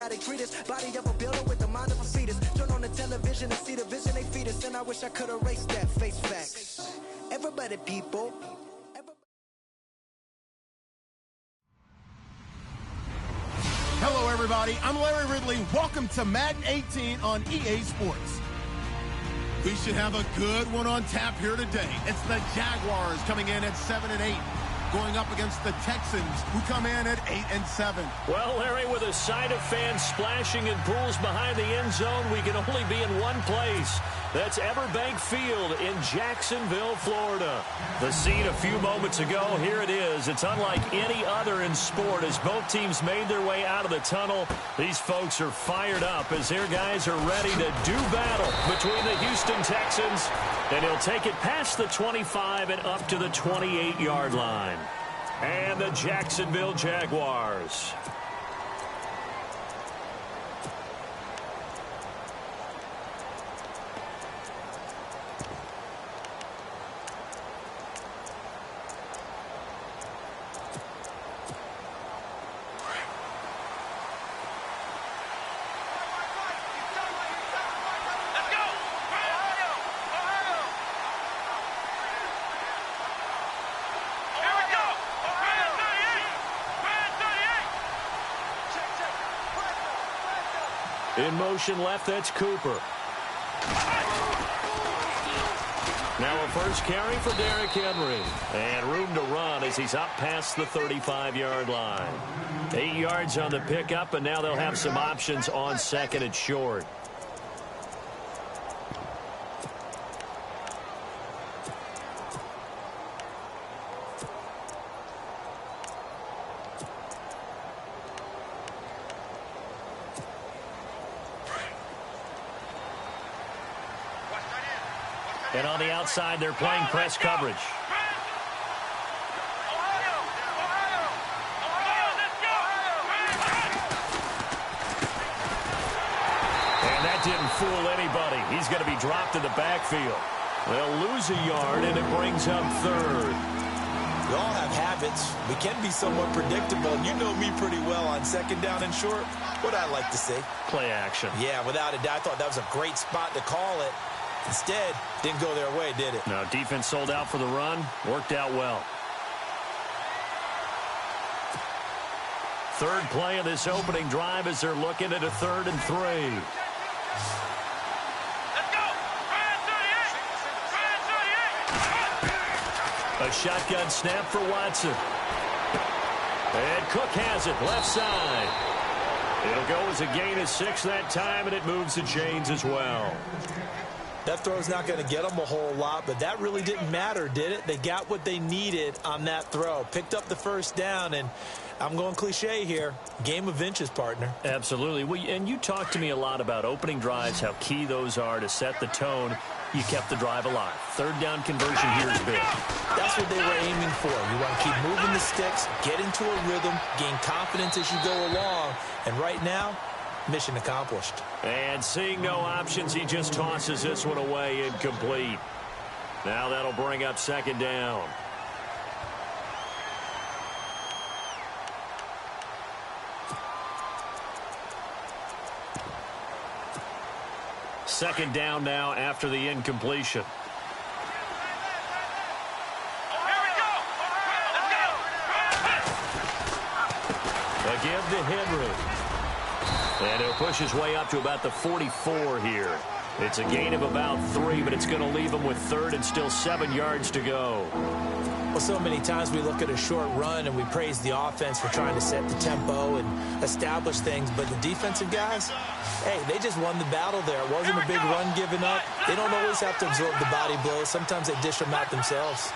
how they treat us. Body of a builder with the mind of a fetus. Turn on the television and see the vision they feed us. And I wish I could erase that. Face facts. Everybody, people. Hello, everybody. I'm Larry Ridley. Welcome to Madden 18 on EA Sports. We should have a good one on tap here today. It's the Jaguars coming in at 7-8, going up against the Texans, who come in at 8-7. Well, Larry, with a side of fans splashing in pools behind the end zone, we can only be in one place. That's Everbank Field in Jacksonville, Florida. The scene a few moments ago, here it is. It's unlike any other in sport as both teams made their way out of the tunnel. These folks are fired up as their guys are ready to do battle between the Houston Texans. And he'll take it past the 25 and up to the 28-yard line. And the Jacksonville Jaguars. In motion left, that's Cooper. Now a first carry for Derrick Henry. And room to run as he's up past the 35-yard line. 8 yards on the pickup, and now they'll have some options on second and short. And on the outside, they're playing press coverage. And that didn't fool anybody. He's going to be dropped in the backfield. They'll lose a yard, and it brings up third. We all have habits. We can be somewhat predictable. And you know me pretty well on second down and short. What I like to say. Play action. Yeah, without a doubt. I thought that was a great spot to call it. Instead, didn't go their way, did it? No, defense sold out for the run. Worked out well. Third play of this opening drive as they're looking at a 3rd and 3. Let's go! A shotgun snap for Watson. And Cook has it, left side. It'll go as a gain of 6 that time, and it moves the chains as well. That throw's not going to get them a whole lot, but that really didn't matter, did it? They got what they needed on that throw. Picked up the first down, and I'm going cliche here. Game of inches, partner. Absolutely. And you talked to me a lot about opening drives, how key those are to set the tone. You kept the drive alive. 3rd down conversion here is big. That's what they were aiming for. You want to keep moving the sticks, get into a rhythm, gain confidence as you go along. And right now, mission accomplished. And seeing no options, he just tosses this one away, incomplete. Now that'll bring up 2nd down. Second down now after the incompletion. A give to Henry. And he'll push his way up to about the 44 here. It's a gain of about 3, but it's going to leave him with 3rd and still 7 yards to go. Well, so many times we look at a short run and we praise the offense for trying to set the tempo and establish things, but the defensive guys, hey, they just won the battle there. It wasn't a big run given up. They don't always have to absorb the body blows. Sometimes they dish them out themselves.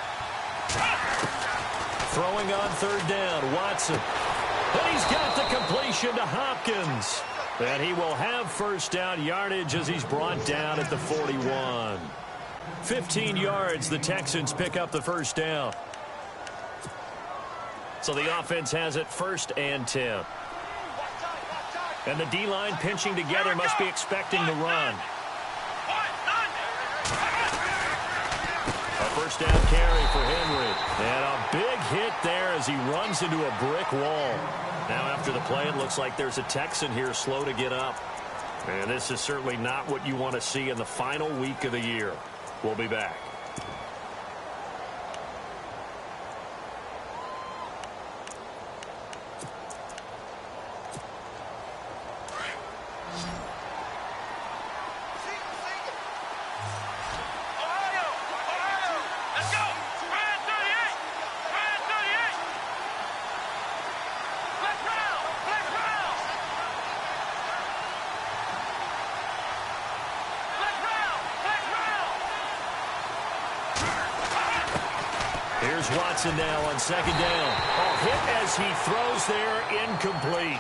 Throwing on 3rd down, Watson. And he's got the completion to Hopkins. And he will have 1st down yardage as he's brought down at the 41. 15 yards, the Texans pick up the 1st down. So the offense has it 1st and 10. And the D-line pinching together must be expecting the run. A first down carry for Henry. And a big hit there as he runs into a brick wall. Now after the play, it looks like there's a Texan here slow to get up. And this is certainly not what you want to see in the final week of the year. We'll be back. Here's Watson now on second down. Oh, hit as he throws there, incomplete.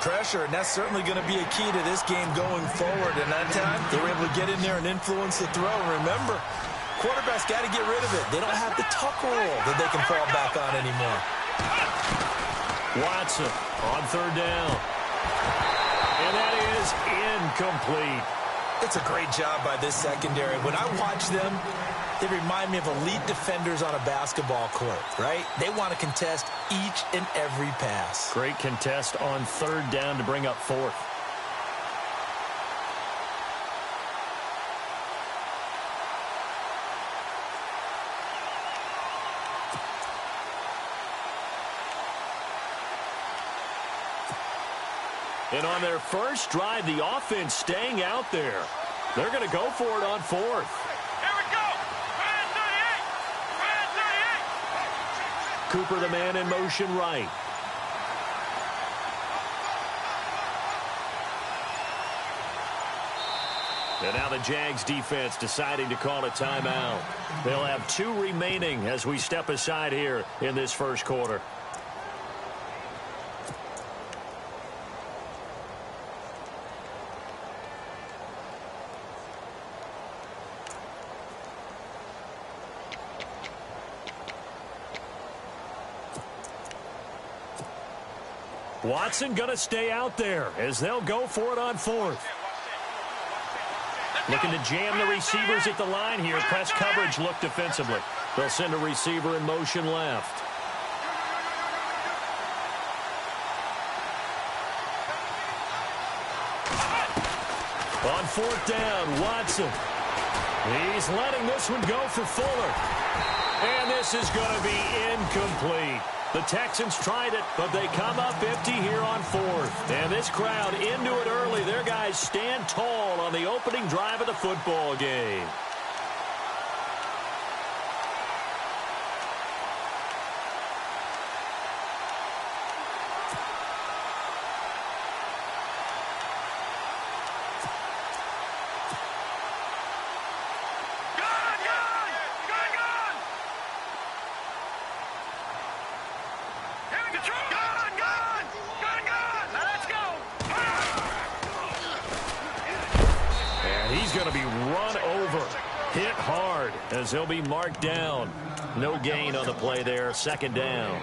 Pressure, and that's certainly going to be a key to this game going forward. And that time, they were able to get in there and influence the throw. Remember, quarterbacks got to get rid of it. They don't have the tuck roll that they can fall back on anymore. Watson on third down. And that is incomplete. It's a great job by this secondary. When I watch them, they remind me of elite defenders on a basketball court, right? They want to contest each and every pass. Great contest on third down to bring up fourth. And on their first drive, the offense staying out there. They're going to go for it on fourth. Here we go. Ryan 38. Cooper, the man in motion right. And now the Jags defense deciding to call a timeout. They'll have 2 remaining as we step aside here in this first quarter. Watson going to stay out there as they'll go for it on fourth. Looking to jam the receivers at the line here. Press coverage look defensively. They'll send a receiver in motion left. On fourth down, Watson. He's letting this one go for Fuller. And this is going to be incomplete. The Texans tried it, but they come up empty here on fourth. And this crowd into it early. Their guys stand tall on the opening drive of the football game. As he'll be marked down. No gain on the play there. Second down.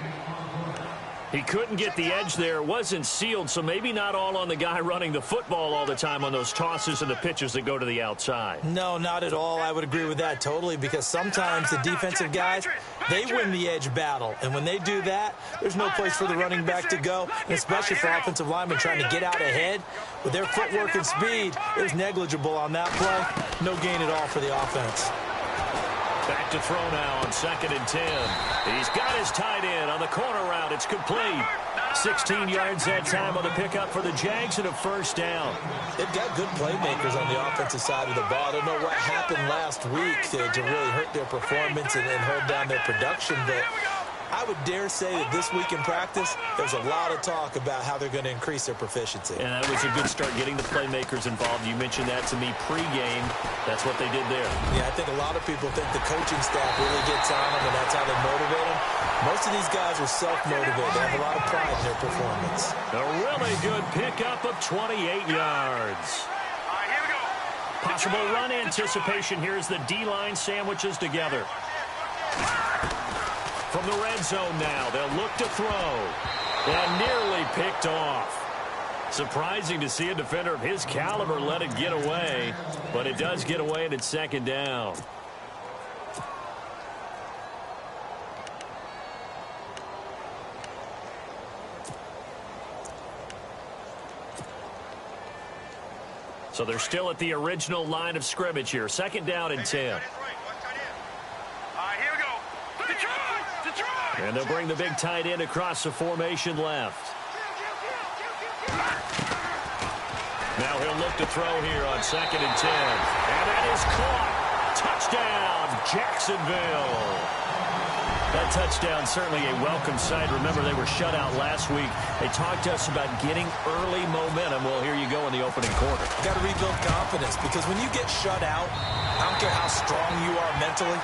He couldn't get the edge there. Wasn't sealed, so maybe not all on the guy running the football all the time on those tosses and the pitches that go to the outside. No, not at all. I would agree with that totally, because sometimes the defensive guys, they win the edge battle. And when they do that, there's no place for the running back to go, and especially for offensive linemen trying to get out ahead. With their footwork and speed, it was negligible on that play. No gain at all for the offense. Back to throw now on 2nd and 10. He's got his tight end on the corner route. It's complete. 16 yards that time on the pickup for the Jags and a first down. They've got good playmakers on the offensive side of the ball. I don't know what happened last week to really hurt their performance and hold down their production, but I would dare say that this week in practice, there's a lot of talk about how they're going to increase their proficiency. And that was a good start, getting the playmakers involved. You mentioned that to me pregame. That's what they did there. Yeah, I think a lot of people think the coaching staff really gets on them, and that's how they motivate them. Most of these guys are self-motivated. They have a lot of pride in their performance. A really good pickup of 28 yards. Possible run anticipation here as the D-line sandwiches together. From the red zone now, they'll look to throw. And nearly picked off. Surprising to see a defender of his caliber let it get away. But it does get away and it's second down. So they're still at the original line of scrimmage here. 2nd down and 10. Here we go. Detroit! And they'll bring the big tight end across the formation left. Now he'll look to throw here on 2nd and 10. And that is caught. Touchdown, Jacksonville. That touchdown certainly a welcome sight. Remember, they were shut out last week. They talked to us about getting early momentum. Well, here you go in the opening quarter. Got to rebuild confidence, because when you get shut out, I don't care how strong you are mentally,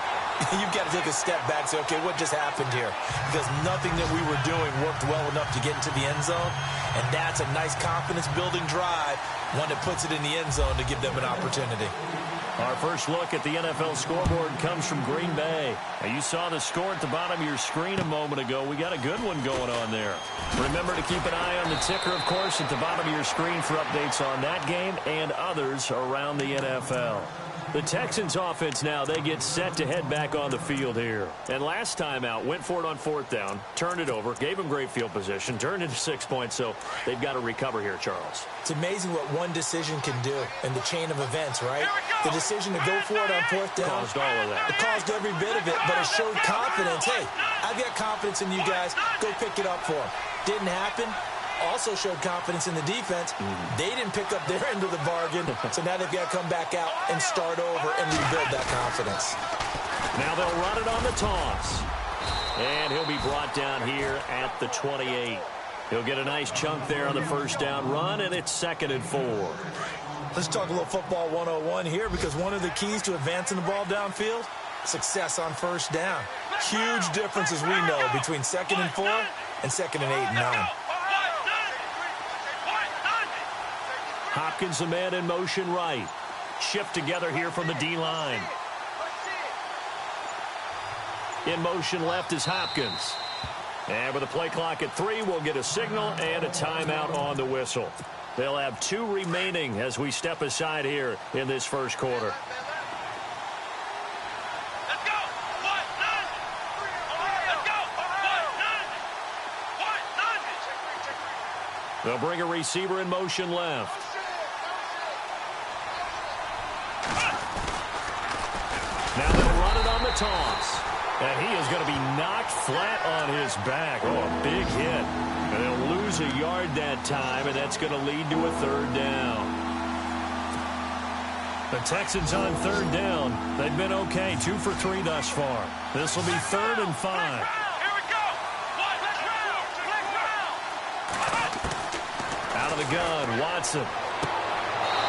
you've got to take a step back and say, okay, what just happened here? Because nothing that we were doing worked well enough to get into the end zone, and that's a nice confidence-building drive, one that puts it in the end zone to give them an opportunity. Our first look at the NFL scoreboard comes from Green Bay. Now, you saw the score at the bottom of your screen a moment ago. We got a good one going on there. Remember to keep an eye on the ticker, of course, at the bottom of your screen for updates on that game and others around the NFL. The Texans offense now, they get set to head back on the field here. And last time out, went for it on 4th down, turned it over, gave them great field position, turned it to 6 points, so they've got to recover here, Charles. It's amazing what one decision can do in the chain of events, right? The decision to go for it on 4th down. Caused all of that. It caused every bit of it, but it showed confidence. Hey, I've got confidence in you guys. Go pick it up for them. Didn't happen. Also showed confidence in the defense. They didn't pick up their end of the bargain, so now they've got to come back out and start over and rebuild that confidence. Now they'll run it on the toss. And he'll be brought down here at the 28. He'll get a nice chunk there on the 1st down run, and it's 2nd and 4. Let's talk a little football 101 here, because one of the keys to advancing the ball downfield, success on 1st down. Huge difference, as we know, between 2nd and 4 and 2nd and 8 and 9. Hopkins, the man in motion right. Shift together here from the D-line. In motion left is Hopkins. And with a play clock at 3, we'll get a signal and a timeout on the whistle. They'll have 2 remaining as we step aside here in this 1st quarter. They'll bring a receiver in motion left. Now they'll run it on the toss. And he is going to be knocked flat on his back. Oh, a big hit. And they'll lose a yard that time, and that's going to lead to a 3rd down. The Texans on 3rd down. They've been okay, 2 for 3 thus far. This will be 3rd and 5. Out of the gun, Watson.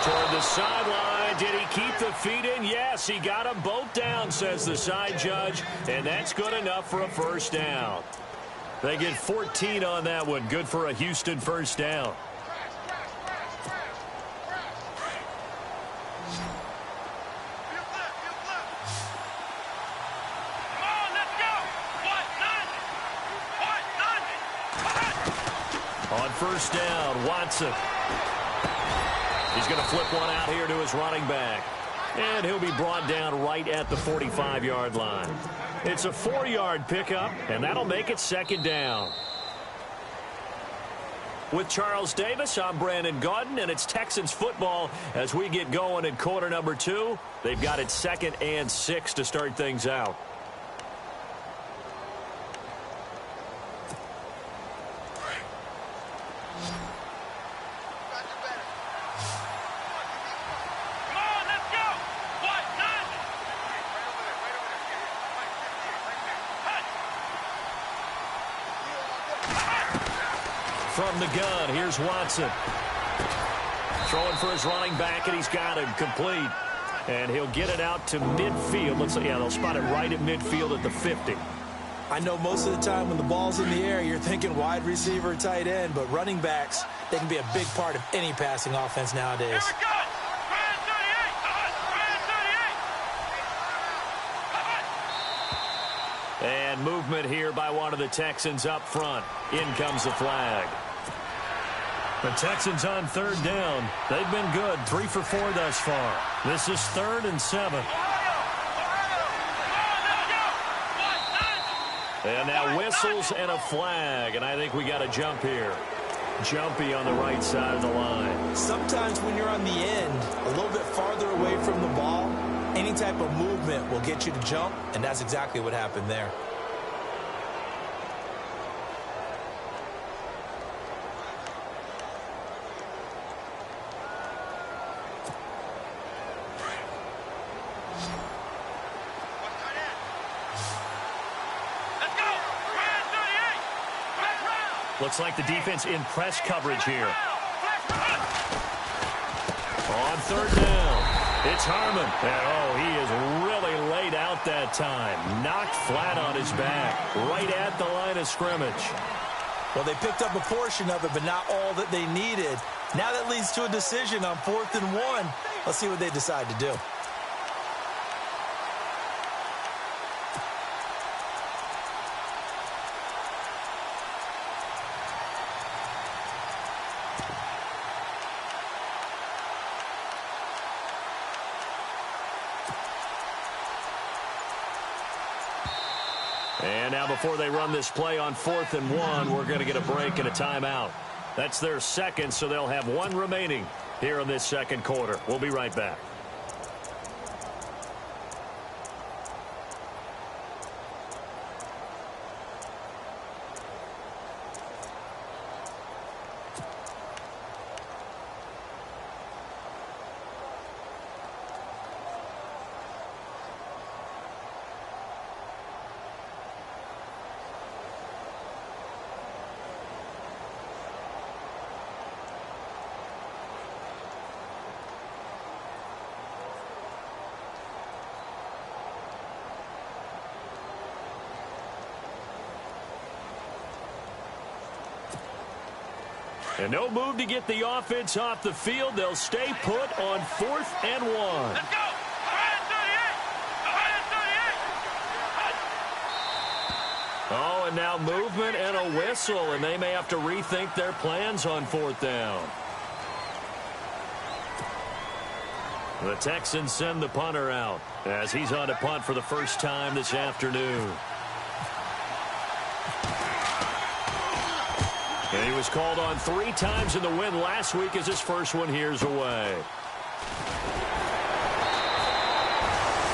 Toward the sideline. Did he keep the feet in? Yes, he got them both down, says the side judge. And that's good enough for a 1st down. They get 14 on that one. Good for a Houston 1st down. On 1st down, Watson. He's going to flip one out here to his running back. And he'll be brought down right at the 45-yard line. It's a 4-yard pickup, and that'll make it 2nd down. With Charles Davis, I'm Brandon Gaudin, and it's Texans football as we get going in quarter number 2. They've got it 2nd and 6 to start things out. From the gun, here's Watson. Throwing for his running back, and he's got it complete. And he'll get it out to midfield. Looks like, yeah, they'll spot it right at midfield at the 50. I know most of the time when the ball's in the air, you're thinking wide receiver, tight end, but running backs, they can be a big part of any passing offense nowadays. And movement here by one of the Texans up front. In comes the flag. The Texans on 3rd down. They've been good, 3 for 4 thus far. This is 3rd and 7. And now whistles and a flag, and I think we got a jump here. Jumpy on the right side of the line. Sometimes when you're on the end, a little bit farther away from the ball, any type of movement will get you to jump, and that's exactly what happened there. Looks like the defense in press coverage here. On third down, it's Harmon. And, he is really laid out that time. Knocked flat on his back, right at the line of scrimmage. Well, they picked up a portion of it, but not all that they needed. Now that leads to a decision on 4th and 1. Let's see what they decide to do. And now before they run this play on 4th and 1, we're going to get a break and a timeout. That's their second, so they'll have one remaining here in this second quarter. We'll be right back. And no move to get the offense off the field. They'll stay put on 4th and 1. Let's go. 138. Oh, and now movement and a whistle, and they may have to rethink their plans on 4th down. The Texans send the punter out as he's on to punt for the first time this afternoon. And he was called on 3 times in the win last week as his first one here's away.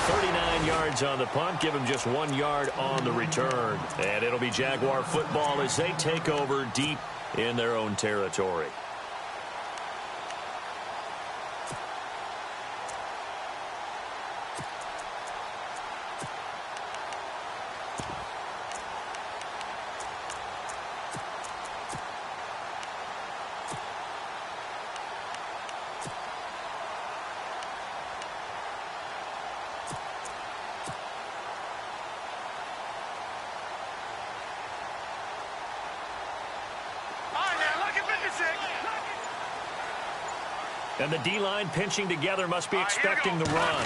39 yards on the punt, give him just 1 yard on the return. And it'll be Jaguar football as they take over deep in their own territory. And the D-line pinching together must be expecting the run.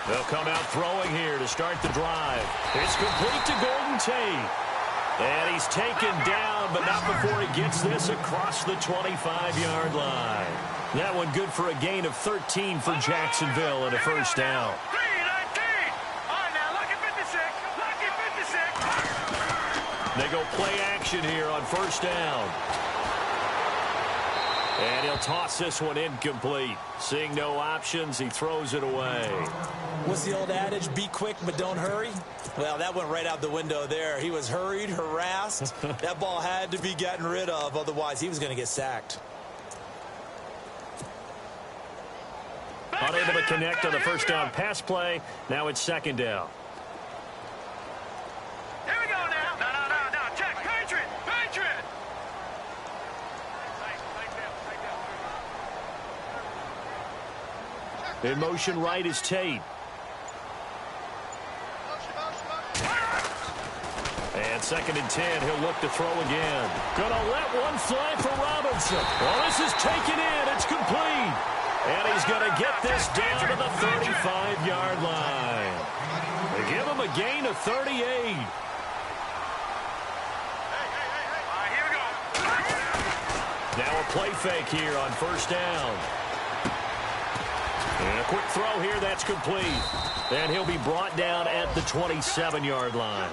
They'll come out throwing here to start the drive. It's complete to Golden Tate. And he's taken down, but not before he gets this across the 25-yard line. That one good for a gain of 13 for Jacksonville and a first down. They go play action here on first down. And he'll toss this one incomplete. Seeing no options, he throws it away. What's the old adage? Be quick, but don't hurry. Well, that went right out the window there. He was hurried, harassed. That ball had to be gotten rid of. Otherwise, he was going to get sacked. Unable to connect on the first down pass play. Now it's second down. Here we go now. No. Check. Patriot. In motion right is Tate. And second and 10, he'll look to throw again. Gonna let one fly for Robinson. Well, this is taken in. It's complete. And he's gonna get this down to the 35-yard line. They give him a gain of 38. Here we go. Now a play fake here on first down. And a quick throw here, that's complete. And he'll be brought down at the 27-yard line.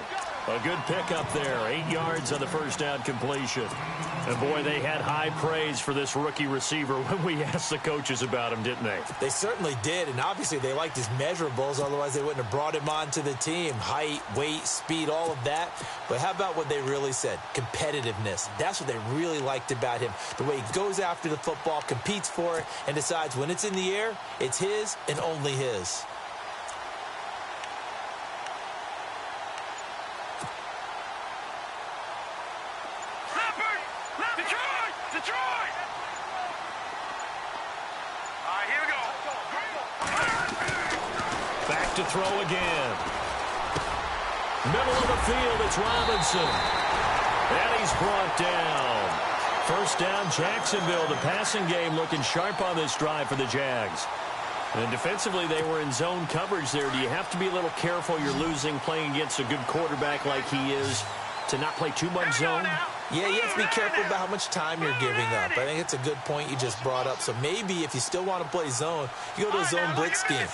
A good pickup there. 8 yards on the first down completion. And, boy, they had high praise for this rookie receiver when we asked the coaches about him, didn't they? They certainly did, and obviously they liked his measurables. Otherwise, they wouldn't have brought him onto the team. Height, weight, speed, all of that. But how about what they really said? Competitiveness. That's what they really liked about him. The way he goes after the football, competes for it, and decides when it's in the air, it's his and only his. To throw again. Middle of the field, it's Robinson. And he's brought down. First down, Jacksonville. The passing game looking sharp on this drive for the Jags. And defensively, they were in zone coverage there. Do you have to be a little careful? You're losing playing against a good quarterback like he is to not play too much zone? Yeah, you have to be careful about how much time you're giving up. I think it's a good point you just brought up. So maybe if you still want to play zone, you go to a zone blitz scheme.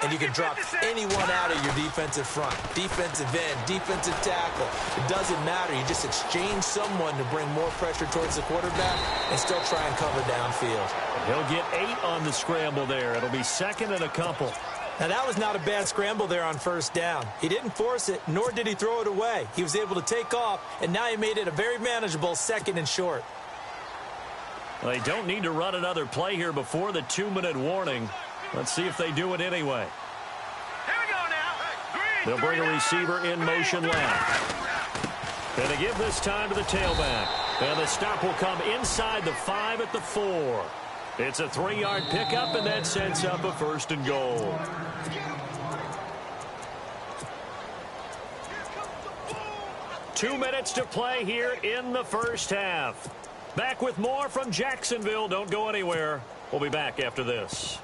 And you can drop anyone out of your defensive front. Defensive end, defensive tackle. It doesn't matter. You just exchange someone to bring more pressure towards the quarterback and still try and cover downfield. He'll get 8 on the scramble there. It'll be second and a couple. Now, that was not a bad scramble there on first down. He didn't force it, nor did he throw it away. He was able to take off, and now he made it a very manageable second and short. Well, they don't need to run another play here before the 2-minute warning. Let's see if they do it anyway. Here we go now. They'll bring a receiver in motion left. And they give this time to the tailback. And the stop will come inside the 5 at the 4. It's a 3-yard pickup, and that sets up a first and goal. Two minutes to play here in the first half. Back with more from Jacksonville. Don't go anywhere. We'll be back after this.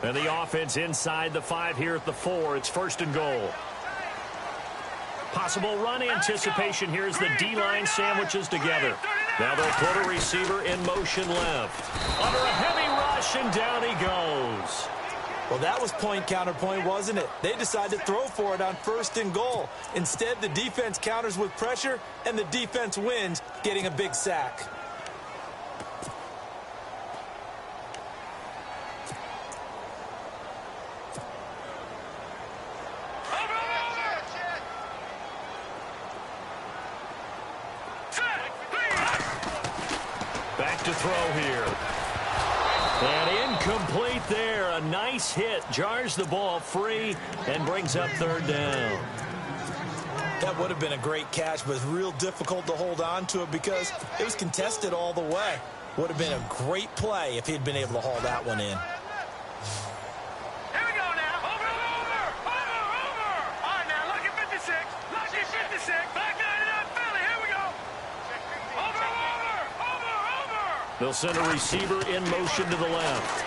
And the offense inside the 5 here at the 4. It's first and goal. Possible run anticipation here as the D-line sandwiches together. Now they'll put a receiver in motion left. Under a heavy rush, and down he goes. Well, that was point counterpoint, wasn't it? They decided to throw for it on first and goal. Instead, the defense counters with pressure, and the defense wins, getting a big sack. Back to throw here. And incomplete there. A nice hit. Jars the ball free and brings up third down. That would have been a great catch, but it's real difficult to hold on to it because it was contested all the way. Would have been a great play if he'd been able to haul that one in. Here we go now. Over. All right, now look at 56. Look at 56. Back 99 Philly. Here we go. Over. They'll send a receiver in motion to the left.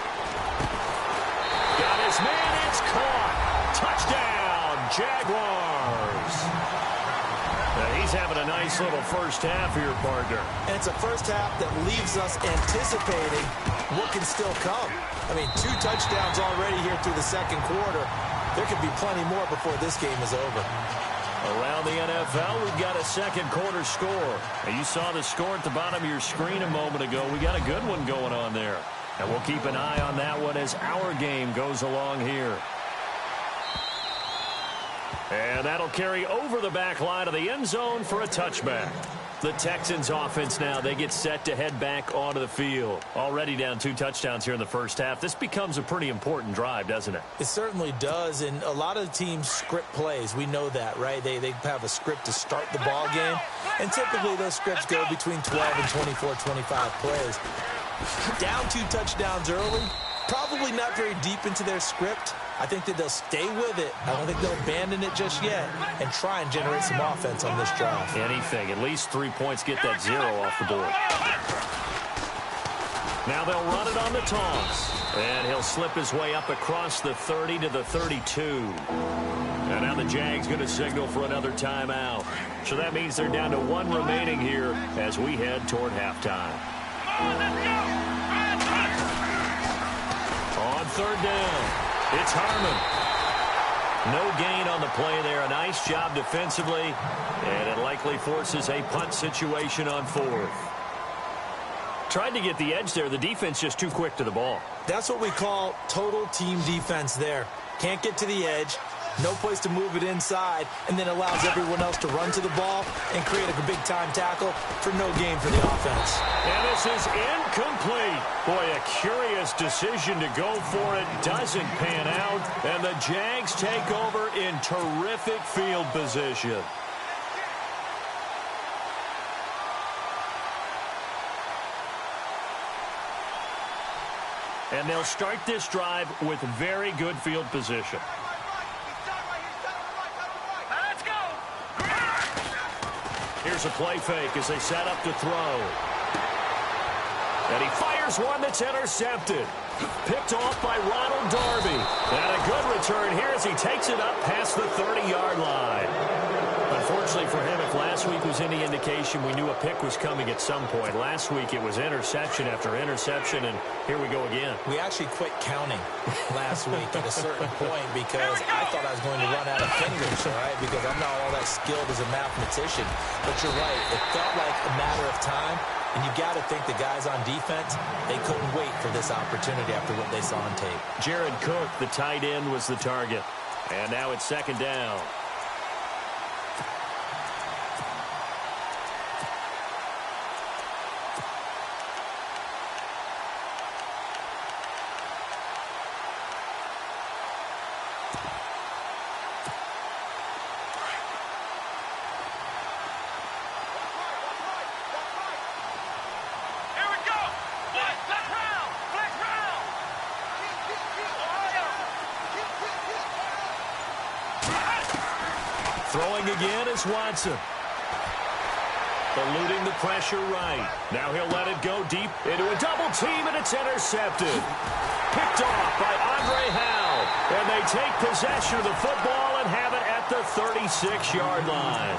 Got his man. It's caught. Touchdown, Jaguars. Now he's having a nice little first half here, partner. And it's a first half that leaves us anticipating what can still come. I mean, 2 touchdowns already here through the second quarter. There could be plenty more before this game is over. Around the NFL, we've got a second quarter score. And you saw the score at the bottom of your screen a moment ago. We got a good one going on there. And we'll keep an eye on that one as our game goes along here. And that'll carry over the back line of the end zone for a touchback. The Texans offense now, they get set to head back onto the field. Already down 2 touchdowns here in the first half. This becomes a pretty important drive, doesn't it? It certainly does, and a lot of teams script plays. We know that, right? They have a script to start the ball game, and typically those scripts go between 12 and 24, 25 plays. Down 2 touchdowns early, probably not very deep into their script. I think that they'll stay with it. I don't think they'll abandon it just yet and try and generate some offense on this drive. Anything. At least 3 points, get that 0 off the board. Now they'll run it on the toss. And he'll slip his way up across the 30 to the 32. And now the Jags going to signal for another timeout. So that means they're down to 1 remaining here as we head toward halftime. On third down, it's Harmon. No gain on the play there. A nice job defensively, and it likely forces a punt situation on 4th. Tried to get the edge there. The defense just too quick to the ball. That's what we call total team defense there. Can't get to the edge, no place to move it inside, and then allows everyone else to run to the ball and create a big-time tackle for no gain for the offense. And this is incomplete. Boy, a curious decision to go for it. Doesn't pan out, and the Jags take over in terrific field position. And they'll start this drive with very good field position. Let's go. Here's a play fake as they set up to throw. And he fires one that's intercepted. Picked off by Ronald Darby. And a good return here as he takes it up past the 30-yard line. Unfortunately for him, if last week was any indication, we knew a pick was coming at some point. Last week it was interception after interception, and here we go again. We actually quit counting last week at a certain point because I thought I was going to run out of fingers, all right, because I'm not all that skilled as a mathematician. But you're right. It felt like a matter of time, and you got to think the guys on defense, they couldn't wait for this opportunity after what they saw on tape. Jared Cook, the tight end, was the target. And now it's 2nd down. Throwing again is Watson. Eluding the pressure right. Now he'll let it go deep into a double team, and it's intercepted. Picked off by Andre Howe. And they take possession of the football and have it at the 36-yard line.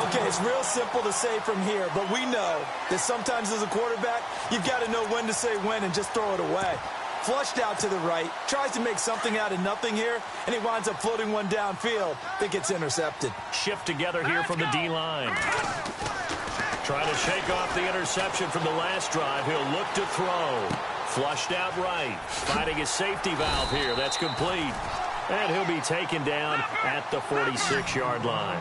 Okay, it's real simple to say from here, but we know that sometimes as a quarterback, you've got to know when to say when and just throw it away. Flushed out to the right, tries to make something out of nothing here, and he winds up floating one downfield that gets intercepted. Shift together here from the D-line. Trying to shake off the interception from the last drive. He'll look to throw. Flushed out right. Finding his safety valve here. That's complete. And he'll be taken down at the 46-yard line.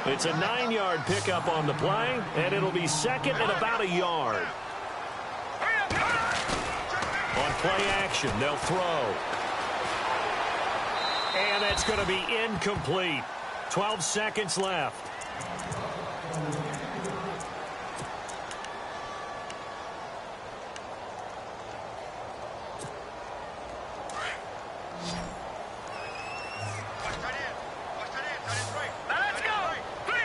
It's a 9-yard pickup on the play, and it'll be 2nd and about a yard. On play action, they'll throw. And that's going to be incomplete. 12 seconds left. Let's go. 3-19.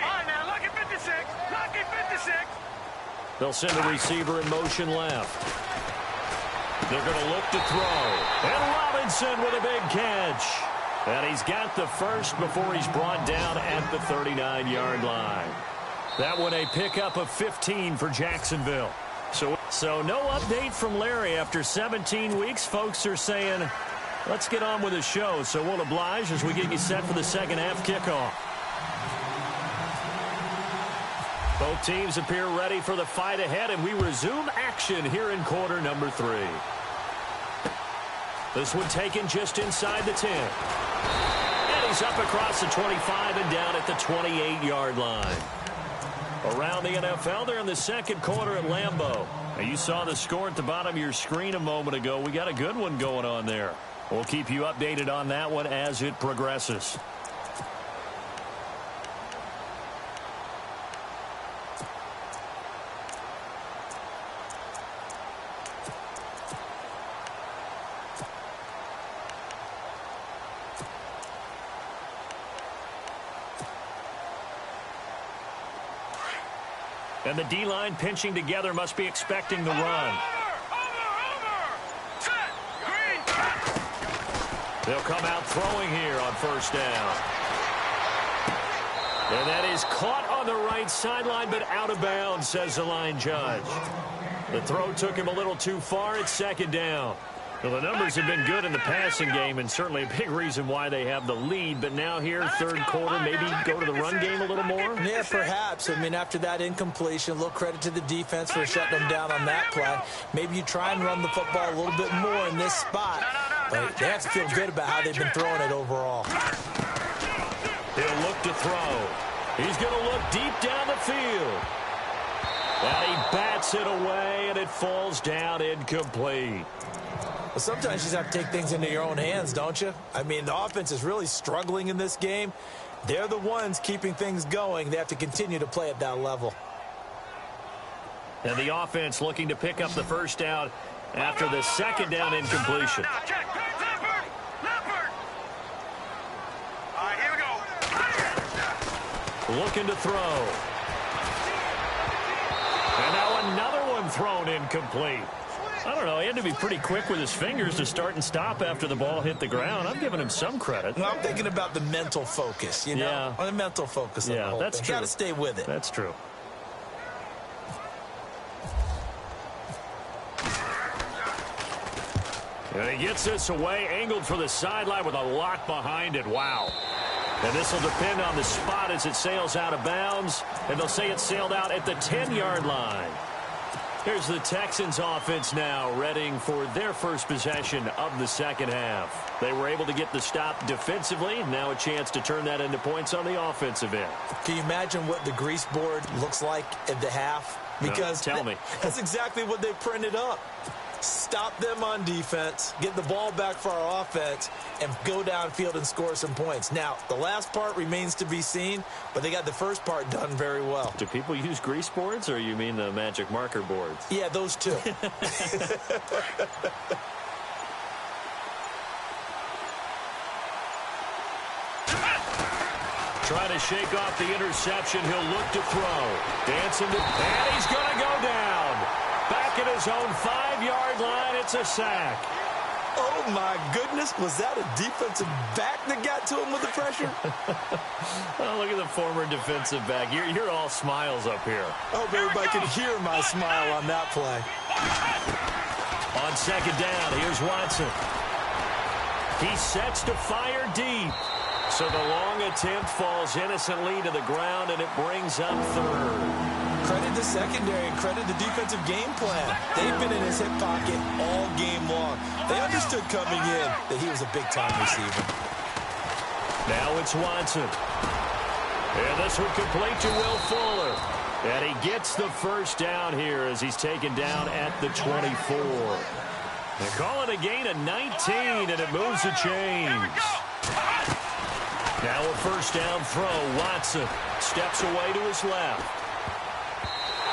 All right, now, lucky 56. Lucky 56. They'll send the receiver in motion left. They're going to look to throw. And Robinson with a big catch. And he's got the first before he's brought down at the 39-yard line. That one a pickup of 15 for Jacksonville. So no update from Larry after 17 weeks. Folks are saying, let's get on with the show. So we'll oblige as we get you set for the second half kickoff. Both teams appear ready for the fight ahead, and we resume action here in quarter number 3. This one taken just inside the 10. And he's up across the 25 and down at the 28-yard line. Around the NFL, they're in the second quarter at Lambeau. Now, you saw the score at the bottom of your screen a moment ago. We got a good one going on there. We'll keep you updated on that one as it progresses. And the D-line pinching together must be expecting the run. Set. Green. They'll come out throwing here on first down. And that is caught on the right sideline, but out of bounds, says the line judge. The throw took him a little too far. It's second down. Well, the numbers have been good in the passing game, and certainly a big reason why they have the lead. But now here, third quarter, maybe go to the run game a little more? Yeah, perhaps. I mean, after that incompletion, a little credit to the defense for shutting them down on that play. Maybe you try and run the football a little bit more in this spot. But they have to feel good about how they've been throwing it overall. He'll look to throw. He's going to look deep down the field. And he bats it away, and it falls down incomplete. Well, sometimes you just have to take things into your own hands, don't you? I mean, the offense is really struggling in this game. They're the ones keeping things going. They have to continue to play at that level. And the offense looking to pick up the first down after the second down incompletion. All right, here we go. Looking to throw. And now another one thrown incomplete. I don't know. He had to be pretty quick with his fingers to start and stop after the ball hit the ground. I'm giving him some credit. Well, I'm thinking about the mental focus, you know? Yeah. On the mental focus. Yeah, that's true. Got to stay with it. That's true. And he gets this away, angled for the sideline with a lock behind it. Wow. And this will depend on the spot as it sails out of bounds. And they'll say it sailed out at the 10-yard line. Here's the Texans offense now, readying for their first possession of the second half. They were able to get the stop defensively. Now a chance to turn that into points on the offensive end. Can you imagine what the grease board looks like at the half? Because no, tell me. That's exactly what they printed up. Stop them on defense, get the ball back for our offense, and go downfield and score some points. Now, the last part remains to be seen, but they got the first part done very well. Do people use grease boards, or you mean the magic marker boards? Yeah, those two. Trying to shake off the interception. He'll look to throw. Dancing to, and he's going to go down. Back at his own 5-yard line, it's a sack. Oh, my goodness. Was that a defensive back that got to him with the pressure? Oh, look at the former defensive back. You're all smiles up here. I hope everybody can hear my smile on that play. On second down, here's Watson. He sets to fire deep. So the long attempt falls innocently to the ground, and it brings up third. Credit the secondary and credit the defensive game plan. They've been in his hip pocket all game long. They understood coming in that he was a big-time receiver. Now it's Watson. And this one complete to Will Fuller. And he gets the first down here as he's taken down at the 24. They call it a gain of 19, and it moves the chains. Now a first down throw. Watson steps away to his left.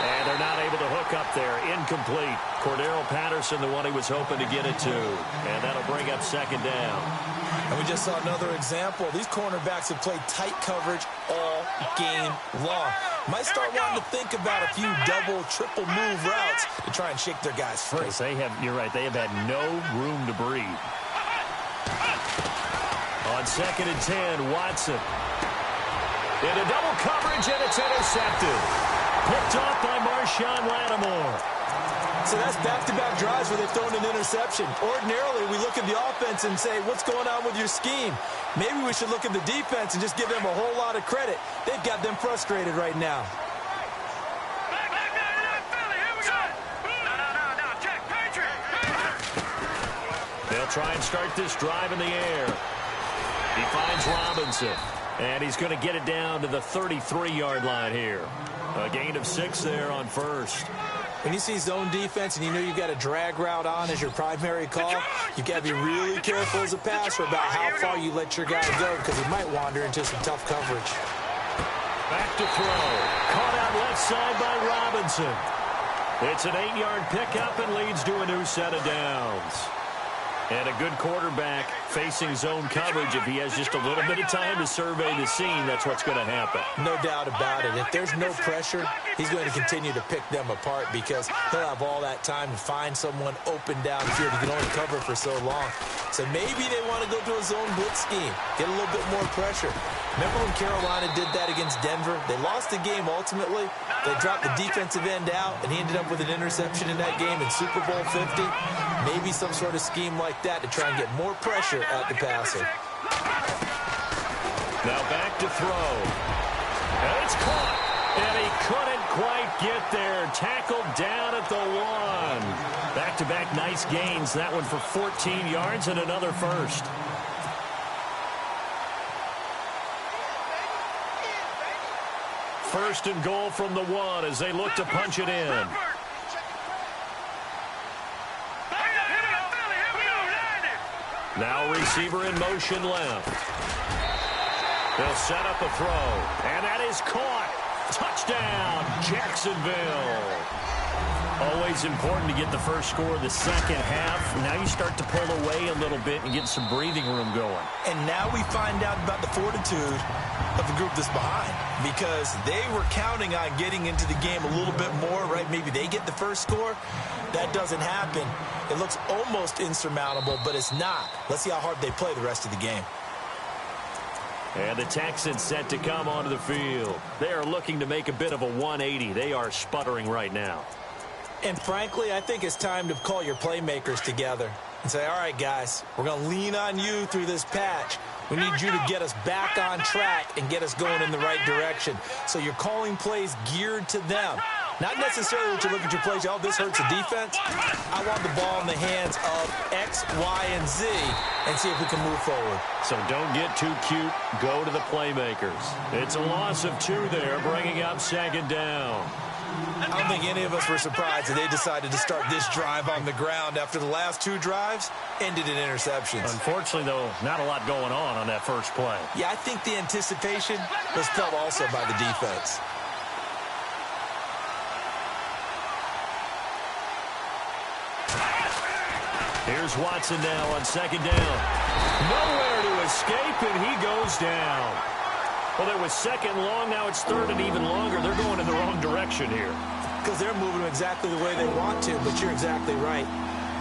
And they're not able to hook up there. Incomplete. Cordero Patterson, the one he was hoping to get it to. And that'll bring up second down. And we just saw another example. These cornerbacks have played tight coverage all game long. Might start wanting to think about a few double, triple move routes to try and shake their guys free. They have, you're right, they have had no room to breathe. On second and 10, Watson. Into double coverage, and it's intercepted. Picked off by Marshawn Lattimore. So that's back-to-back drives where they've thrown an interception. Ordinarily, we look at the offense and say, what's going on with your scheme? Maybe we should look at the defense and just give them a whole lot of credit. They've got them frustrated right now. They'll try and start this drive in the air. He finds Robinson. And he's going to get it down to the 33-yard line here. A gain of 6 there on first. When you see zone defense and you know you've got a drag route on as your primary call, you've got to be really careful as a passer about how far you let your guy go because he might wander into some tough coverage. Back to throw. Caught out left side by Robinson. It's an 8-yard pickup and leads to a new set of downs. And a good quarterback facing zone coverage, if he has just a little bit of time to survey the scene, that's what's going to happen. No doubt about it. If there's no pressure, he's going to continue to pick them apart because he'll have all that time to find someone open downfield. He can only cover for so long. So maybe they want to go to a zone blitz scheme, get a little bit more pressure. Remember when Carolina did that against Denver? They lost the game ultimately. They dropped the defensive end out, and he ended up with an interception in that game in Super Bowl 50. Maybe some sort of scheme like that to try and get more pressure at the passer. Now back to throw. And it's caught. And he couldn't quite get there. Tackled down at the 1. Back-to-back nice gains. That one for 14 yards and another first. First and goal from the 1 as they look to punch it in. Now receiver in motion left. They'll set up a throw. And that is caught. Touchdown, Jacksonville. Always important to get the first score of the second half. Now you start to pull away a little bit and get some breathing room going. And now we find out about the fortitude of the group that's behind, because they were counting on getting into the game a little bit more, right? Maybe they get the first score. That doesn't happen. It looks almost insurmountable, but it's not. Let's see how hard they play the rest of the game. And the Texans set to come onto the field. They are looking to make a bit of a 180. They are sputtering right now. And frankly, I think it's time to call your playmakers together and say, all right, guys, we're going to lean on you through this patch. We need you to get us back on track and get us going in the right direction. So you're calling plays geared to them. Not necessarily that you look at your plays, oh, this hurts the defense. I want the ball in the hands of X, Y, and Z and see if we can move forward. So don't get too cute. Go to the playmakers. It's a loss of 2 there, bringing up second down. I don't think any of us were surprised that they decided to start this drive on the ground after the last 2 drives ended in interceptions. Unfortunately, though, not a lot going on that first play. Yeah, I think the anticipation was felt also by the defense. Here's Watson now on second down. Nowhere to escape, and he goes down. Well, it was second long. Now it's third and even longer. They're going in the wrong direction here. Because they're moving exactly the way they want to, but you're exactly right.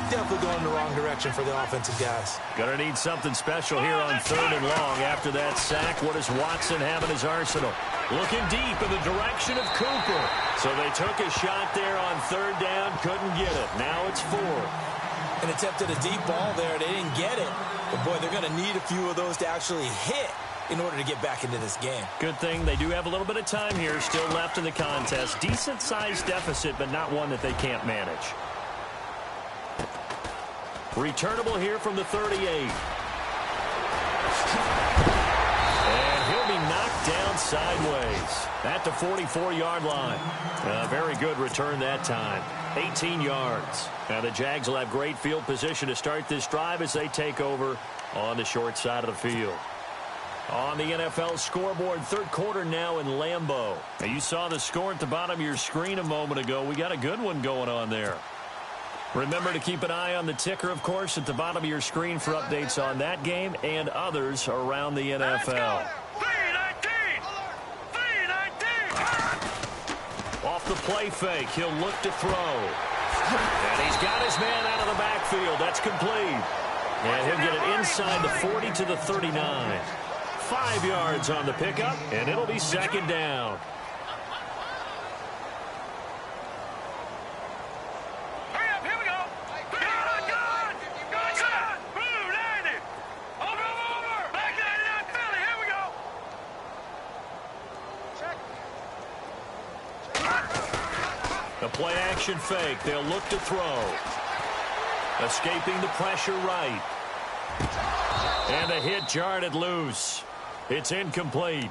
Definitely going in the wrong direction for the offensive guys. Gonna need something special here on third and long. After that sack, what does Watson have in his arsenal? Looking deep in the direction of Cooper. So they took a shot there on third down, couldn't get it. Now it's fourth. And attempted a deep ball there. They didn't get it. But, boy, they're going to need a few of those to actually hit in order to get back into this game. Good thing they do have a little bit of time here still left in the contest. Decent-sized deficit, but not one that they can't manage. Returnable here from the 38. And he'll be knocked down sideways at the 44-yard line. Very good return that time. 18 yards. Now the Jags will have great field position to start this drive as they take over on the short side of the field. On the NFL scoreboard, third quarter now in Lambeau. Now you saw the score at the bottom of your screen a moment ago. We got a good one going on there. Remember to keep an eye on the ticker, of course, at the bottom of your screen for updates on that game and others around the NFL. Off the play fake, he'll look to throw. And he's got his man out of the backfield. That's complete. And he'll get it inside the 40 to the 39. 5 yards on the pickup, and it'll be second down. The play action fake. They'll look to throw. Escaping the pressure right. And a hit jarred it loose. It's incomplete.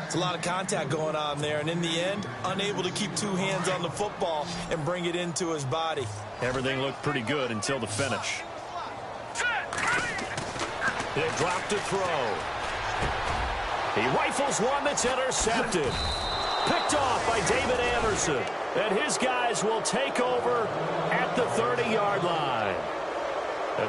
It's a lot of contact going on there, and in the end, unable to keep 2 hands on the football and bring it into his body. Everything looked pretty good until the finish. They drop to throw. He rifles one that's intercepted. Picked off by David Anderson. And his guys will take over at the 30-yard line.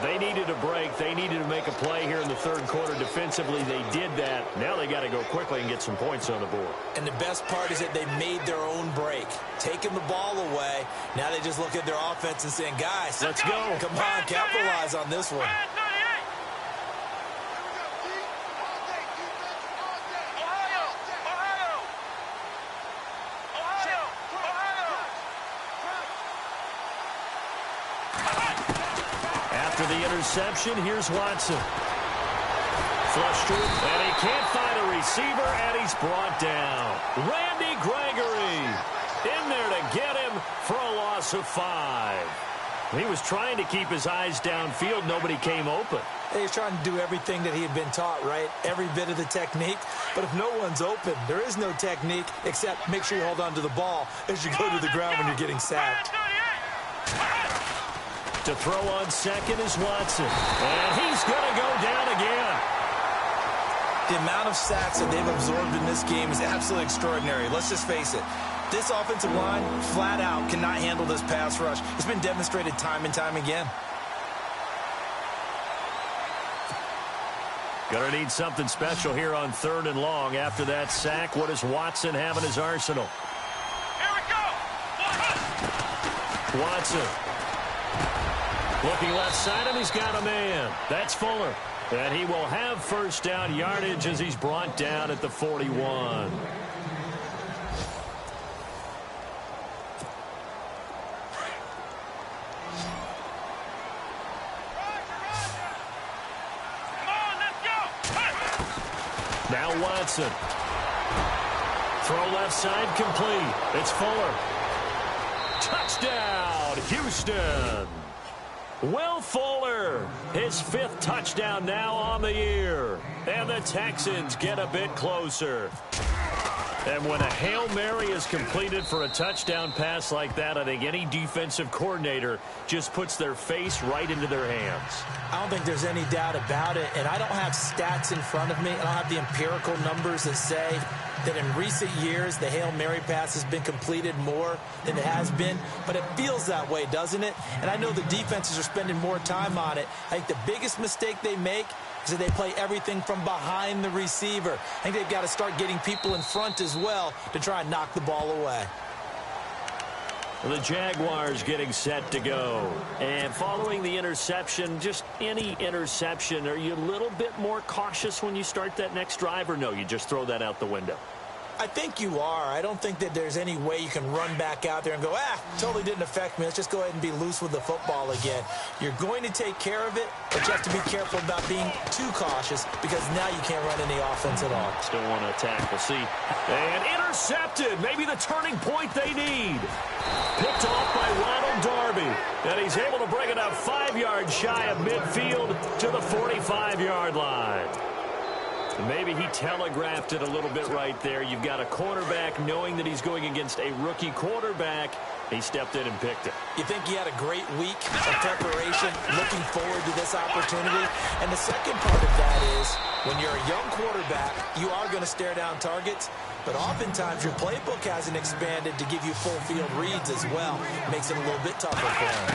They needed a break. They needed to make a play here in the third quarter. Defensively, they did that. Now they got to go quickly and get some points on the board. And the best part is that they made their own break. Taking the ball away. Now they just look at their offense and saying, guys, let's go. Come on, capitalize on this one. After the interception, here's Watson. Flushed through, and he can't find a receiver, and he's brought down. Randy Gregory in there to get him for a loss of 5. He was trying to keep his eyes downfield. Nobody came open. He's trying to do everything that he had been taught, right? Every bit of the technique. But if no one's open, there is no technique except make sure you hold on to the ball as you go to the ground when you're getting sacked. To throw on second is Watson. And he's going to go down again. The amount of sacks that they've absorbed in this game is absolutely extraordinary. Let's just face it. This offensive line, flat out, cannot handle this pass rush. It's been demonstrated time and time again. Going to need something special here on 3rd and long. After that sack, what does Watson have in his arsenal? Here we go. Watson. Looking left side, and he's got a man. That's Fuller. And he will have first down yardage as he's brought down at the 41. Now Watson. Throw left side complete. It's Fuller. Touchdown, Houston. Will Fuller, his 5th touchdown now on the year. And the Texans get a bit closer. And when a Hail Mary is completed for a touchdown pass like that, I think any defensive coordinator just puts their face right into their hands. I don't think there's any doubt about it, and I don't have stats in front of me. I don't have the empirical numbers that say that in recent years the Hail Mary pass has been completed more than it has been, but it feels that way, doesn't it? And I know the defenses are spending more time on it. I think the biggest mistake they make is that they play everything from behind the receiver. I think they've got to start getting people in front as well to try and knock the ball away. The Jaguars getting set to go. And following the interception, just any interception, are you a little bit more cautious when you start that next drive, or no, you just throw that out the window? I think you are. I don't think that there's any way you can run back out there and go, totally didn't affect me. Let's just go ahead and be loose with the football again. You're going to take care of it, but you have to be careful about being too cautious because now you can't run any offense at all. Still want to attack. We'll see. And intercepted. Maybe the turning point they need. Picked off by Ronald Darby. And he's able to bring it up 5 yards shy of midfield to the 45-yard line. Maybe he telegraphed it a little bit right there. You've got a quarterback knowing that he's going against a rookie quarterback. He stepped in and picked it. You think he had a great week of preparation, looking forward to this opportunity? And the second part of that is, when you're a young quarterback, you are going to stare down targets, but oftentimes your playbook hasn't expanded to give you full field reads as well. Makes it a little bit tougher for him.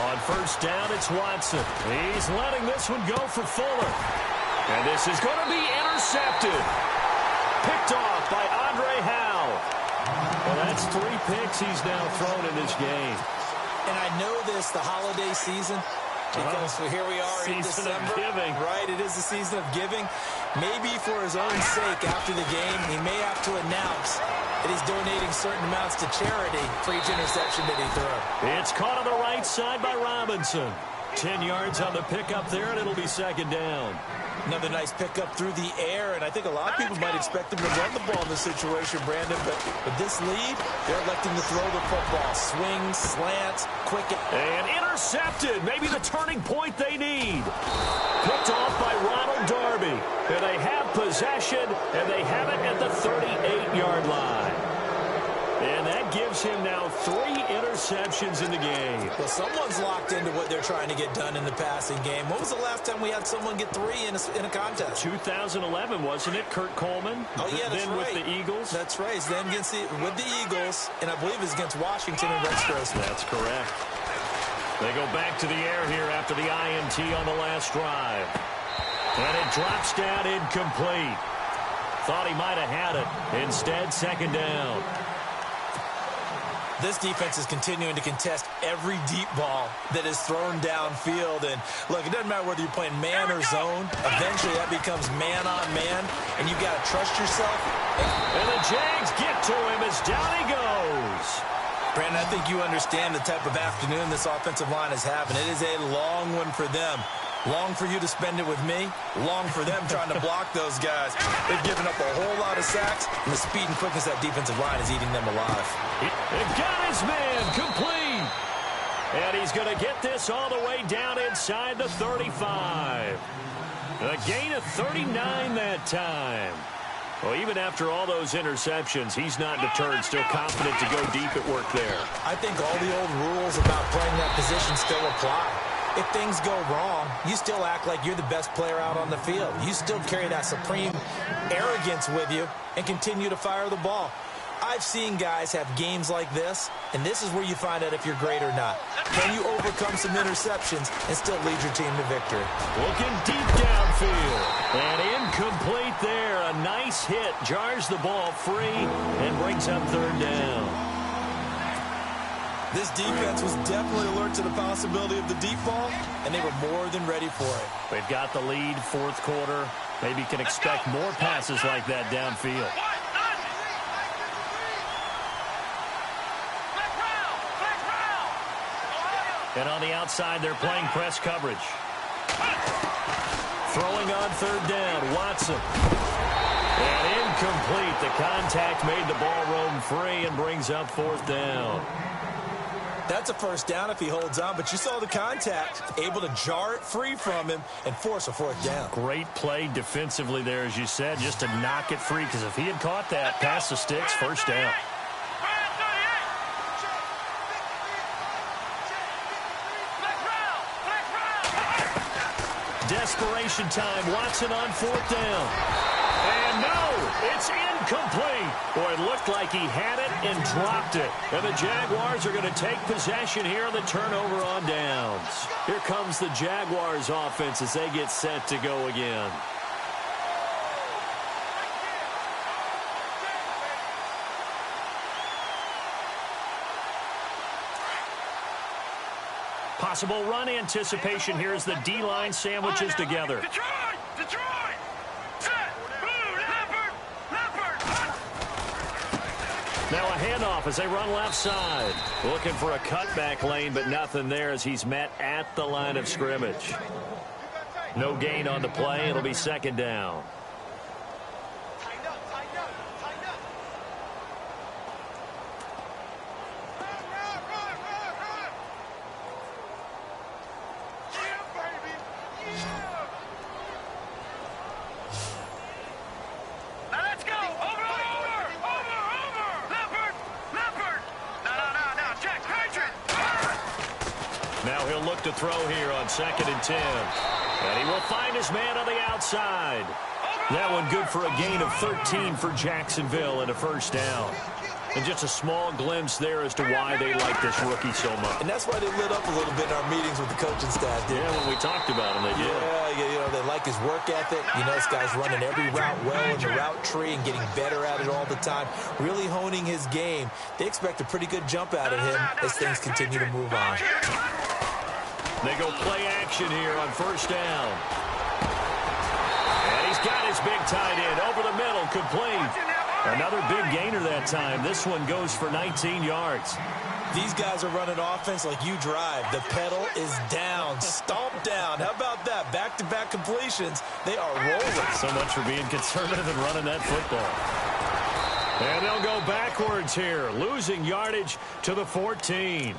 On first down, it's Watson. He's letting this one go for Fuller. And this is going to be intercepted. Picked off by Andre Howe. Well, that's 3 picks he's now thrown in this game. And I know this, the holiday season, because here we are in December. Season of giving. Right, it is the season of giving. Maybe for his own sake after the game, he may have to announce that he's donating certain amounts to charity for each interception that he threw. It's caught on the right side by Robinson. 10 yards on the pickup there, and it'll be second down. Another nice pickup through the air, and I think a lot of people might expect him to run the ball in this situation, Brandon, but with this lead, they're electing to throw the football. Swings, slants, quick. And intercepted. Maybe the turning point they need. Picked off by Ronald Darby. And they have possession, and they have it at the 38-yard line. And that gives him now 3 interceptions in the game. Well, someone's locked into what they're trying to get done in the passing game. When was the last time we had someone get 3 in a contest? 2011, wasn't it? Kurt Coleman? Oh, yeah, that's then right. with the Eagles? That's right. Then with the Eagles, and I believe it was against Washington and Rex Grossman. That's correct. They go back to the air here after the INT on the last drive. And it drops down incomplete. Thought he might have had it. Instead, second down. This defense is continuing to contest every deep ball that is thrown downfield. And, look, it doesn't matter whether you're playing man or zone. Eventually, that becomes man-on-man, and you've got to trust yourself. And the Jags get to him as down he goes. Brandon, I think you understand the type of afternoon this offensive line is having. It is a long one for them. Long for you to spend it with me. Long for them trying to block those guys. They've given up a whole lot of sacks, and the speed and quickness of that defensive line is eating them alive. They've got his man complete. And he's going to get this all the way down inside the 35. A gain of 39 that time. Well, even after all those interceptions, he's not deterred, still confident to go deep at work there. I think all the old rules about playing that position still apply. If things go wrong, you still act like you're the best player out on the field. You still carry that supreme arrogance with you and continue to fire the ball. I've seen guys have games like this, and this is where you find out if you're great or not. Can you overcome some interceptions and still lead your team to victory? Looking deep downfield. And incomplete there. A nice hit. Jars the ball free and brings up third down. This defense was definitely alert to the possibility of the deep ball, and they were more than ready for it. They've got the lead, fourth quarter. Maybe can expect more passes like that downfield. And on the outside, they're playing press coverage. Throwing on third down, Watson. And incomplete. The contact made the ball roam free and brings up fourth down. That's a first down if he holds on, but you saw the contact, able to jar it free from him and force a fourth down. Great play defensively there, as you said, just to knock it free, because if he had caught that, past the sticks, first down. Desperation time. Watson on fourth down. And no, it's incomplete. Boy, it looked like he had it and dropped it. And the Jaguars are going to take possession here on the turnover on downs. Here comes the Jaguars offense as they get set to go again. Possible run anticipation here as the D-line sandwiches together. Detroit! Set! Blue! Leopard! Now a handoff as they run left side. Looking for a cutback lane, but nothing there as he's met at the line of scrimmage. No gain on the play. It'll be second down. To throw here on 2nd and 10. And he will find his man on the outside. That one good for a gain of 13 for Jacksonville and a first down. And just a small glimpse there as to why they like this rookie so much. And that's why they lit up a little bit in our meetings with the coaching staff. Yeah, when we talked about him, they did. Yeah, they like his work ethic. You know, this guy's running every route well in the route tree and getting better at it all the time. Really honing his game. They expect a pretty good jump out of him as things continue to move on. They go play action here on first down. And he's got his big tight end over the middle, complete. Another big gainer that time. This one goes for 19 yards. These guys are running offense like you drive. The pedal is down, stomped down. How about that? Back-to-back completions. They are rolling. So much for being conservative and running that football. And they'll go backwards here, losing yardage to the 14.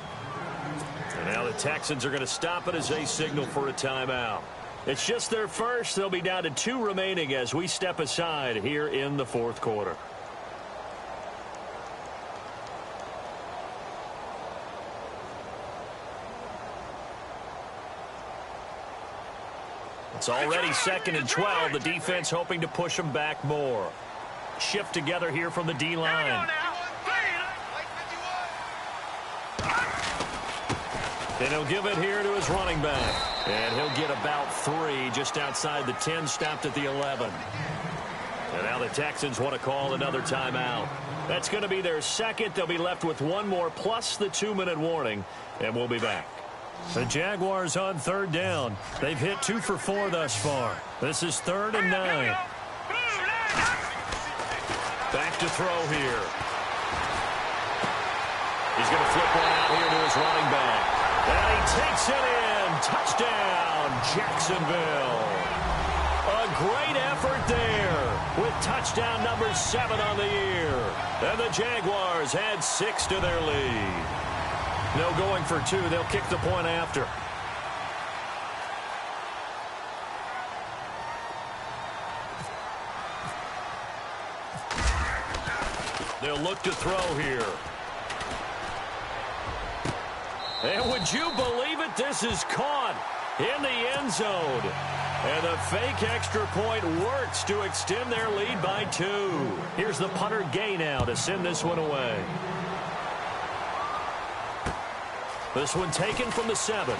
And now the Texans are going to stop it as they signal for a timeout. It's just their first. They'll be down to 2 remaining as we step aside here in the fourth quarter. It's already 2nd and 12. The defense hoping to push them back more. Shift together here from the D-line. And he'll give it here to his running back. And he'll get about 3 just outside the 10, stopped at the 11. And now the Texans want to call another timeout. That's going to be their second. They'll be left with 1 more plus the 2-minute warning. And we'll be back. The Jaguars on third down. They've hit 2 for 4 thus far. This is 3rd and 9. Back to throw here. He's going to flip one out here to his running back. And he takes it in. Touchdown, Jacksonville. A great effort there with touchdown number 7 on the year. And the Jaguars add 6 to their lead. No going for 2. They'll kick the point after. They'll look to throw here. And would you believe it? This is caught in the end zone. And the fake extra point works to extend their lead by 2. Here's the punter Gay now to send this one away. This one taken from the 7. And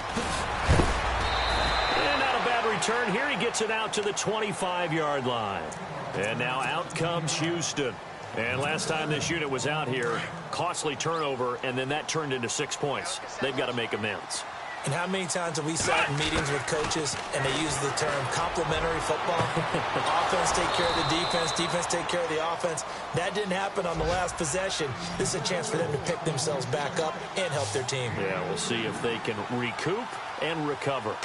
not a bad return here. He gets it out to the 25-yard line. And now out comes Houston. And last time this unit was out here, costly turnover, and then that turned into 6 points. They've got to make amends. And how many times have we sat in meetings with coaches and they use the term complementary football? Offense take care of the defense, defense take care of the offense. That didn't happen on the last possession. This is a chance for them to pick themselves back up and help their team. Yeah, we'll see if they can recoup and recover.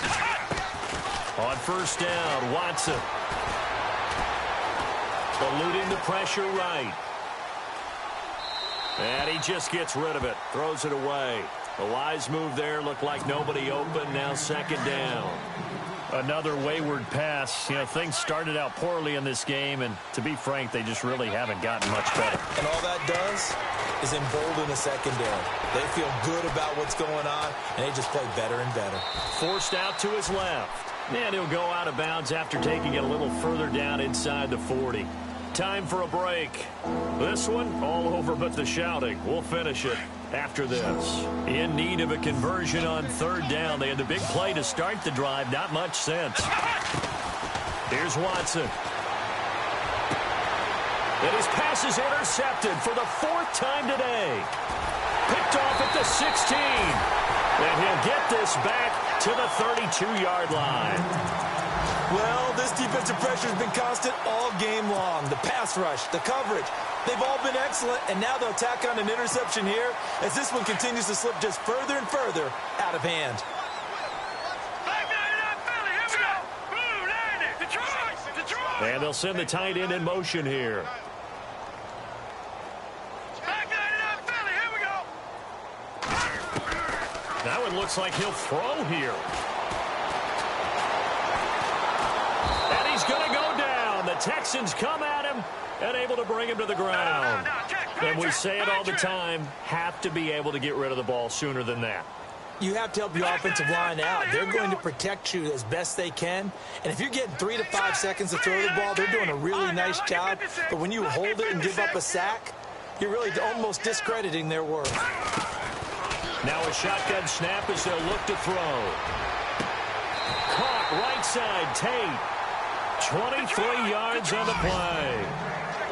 On first down, Watson. Eluding the pressure right. And he just gets rid of it. Throws it away. A wise move there. Looked like nobody open. Now second down. Another wayward pass. You know, things started out poorly in this game, and to be frank, they just really haven't gotten much better. And all that does is embolden the secondary. They feel good about what's going on, and they just play better and better. Forced out to his left. And he'll go out of bounds after taking it a little further down inside the 40. Time for a break. This one, all over but the shouting. We'll finish it after this. In need of a conversion on third down. They had the big play to start the drive. Not much sense. Here's Watson. And his pass is intercepted for the 4th time today. Picked off at the 16. And he'll get this back to the 32-yard line. Well, this defensive pressure has been constant all game long. The pass rush, the coverage, they've all been excellent, and now they'll tack on an interception here as this one continues to slip just further and further out of hand. And they'll send the tight end in motion here. That one looks like he'll throw here. And he's going to go down. The Texans come at him and able to bring him to the ground. And we say it all the time, have to be able to get rid of the ball sooner than that. You have to help your offensive line out. They're going to protect you as best they can. And if you're getting 3 to 5 seconds to throw the ball, they're doing a really nice job. But when you hold it and give up a sack, you're really almost discrediting their work. Now a shotgun snap as they'll look to throw. Caught right side, Tate. 23 yards on the play.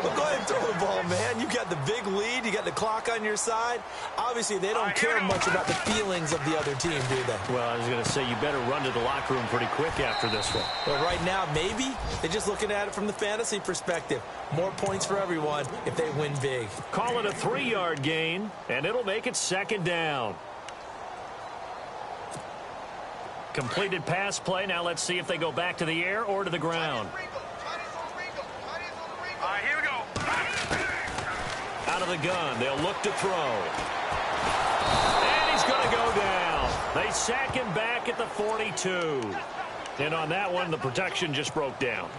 Well, go ahead and throw the ball, man. You got the big lead. You got the clock on your side. Obviously, they don't care much about the feelings of the other team, do they? Well, I was going to say, you better run to the locker room pretty quick after this one. Well, right now, maybe they're just looking at it from the fantasy perspective. More points for everyone if they win big. Call it a 3-yard gain, and it'll make it second down. Completed pass play. Now let's see if they go back to the air or to the ground. Here we go. Out of the gun, they'll look to throw. And he's going to go down. They sack him back at the 42. And on that one, the protection just broke down.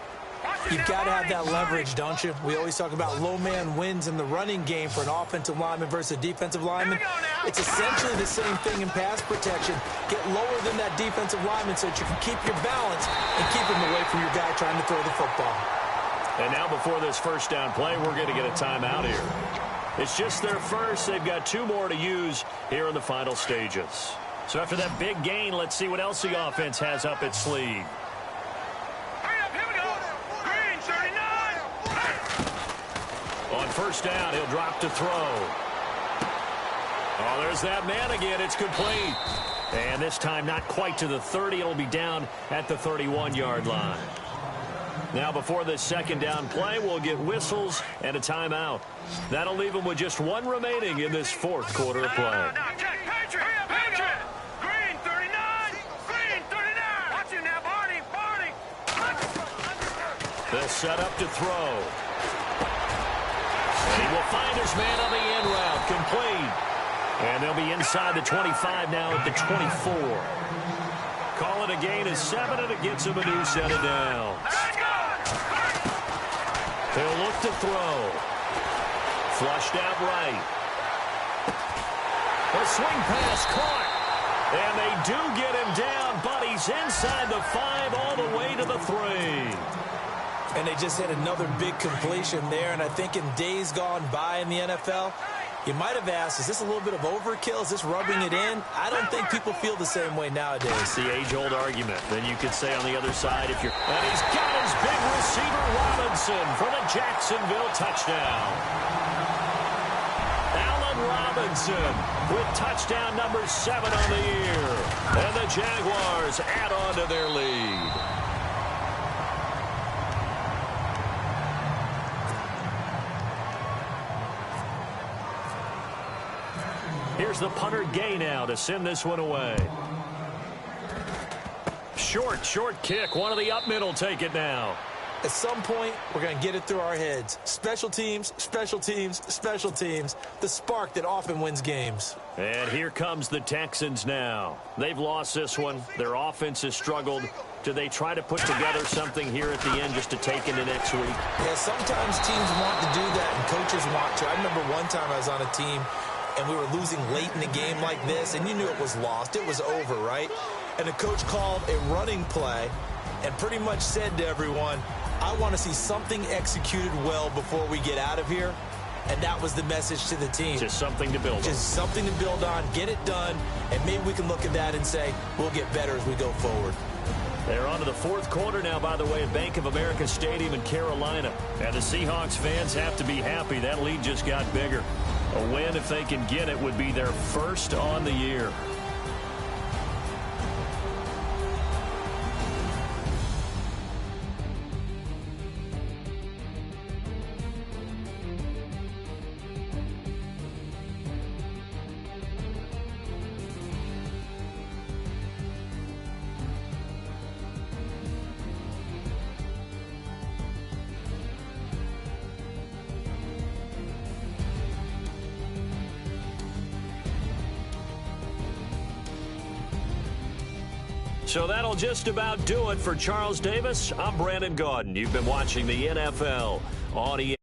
You've got to have that leverage, don't you? We always talk about low man wins in the running game for an offensive lineman versus a defensive lineman. It's essentially the same thing in pass protection. Get lower than that defensive lineman so that you can keep your balance and keep him away from your guy trying to throw the football. And now before this first down play, we're going to get a timeout here. It's just their first. They've got 2 more to use here in the final stages. So after that big gain, let's see what else the offense has up its sleeve. On first down, he'll drop to throw. Oh, there's that man again. It's complete. And this time not quite to the 30. It'll be down at the 31-yard line. Now before this second down play, we'll get whistles and a timeout. That'll leave them with just one remaining in this fourth quarter of play. Now, check. Patriot. Patriot. Green 39. Green 39. Watch you now, Barney. Barney. They'll set up to throw. And he will find his man on the end route. Complete. And they'll be inside the 25 now at the 24. Call it a gain of 7, and it gets him a new set of downs. They'll look to throw. Flushed out right. A swing pass caught. And they do get him down, but he's inside the 5 all the way to the 3. And they just hit another big completion there. And I think in days gone by in the NFL, you might have asked, is this a little bit of overkill? Is this rubbing it in? I don't think people feel the same way nowadays. It's the age-old argument. Then you could say on the other side, if you're... And he's got his big receiver, Robinson, for the Jacksonville touchdown. Allen Robinson with touchdown number 7 on the year. And the Jaguars add on to their lead. Here's the punter Gay now to send this one away. Short kick. One of the up middle take it now. At some point, we're going to get it through our heads. Special teams, special teams, special teams. The spark that often wins games. And here comes the Texans now. They've lost this one. Their offense has struggled. Do they try to put together something here at the end just to take into next week? Yeah, sometimes teams want to do that and coaches want to. I remember one time I was on a team and we were losing late in the game like this, and you knew it was lost. It was over, right? And the coach called a running play and pretty much said to everyone, I want to see something executed well before we get out of here. And that was the message to the team. Just something to build on. Just something to build on, get it done, and maybe we can look at that and say, we'll get better as we go forward. They're on to the fourth quarter now, by the way, at Bank of America Stadium in Carolina. And the Seahawks fans have to be happy. That lead just got bigger. A win, if they can get it, would be their first on the year. So that'll just about do it for Charles Davis. I'm Brandon Gaudin. You've been watching the NFL on EA.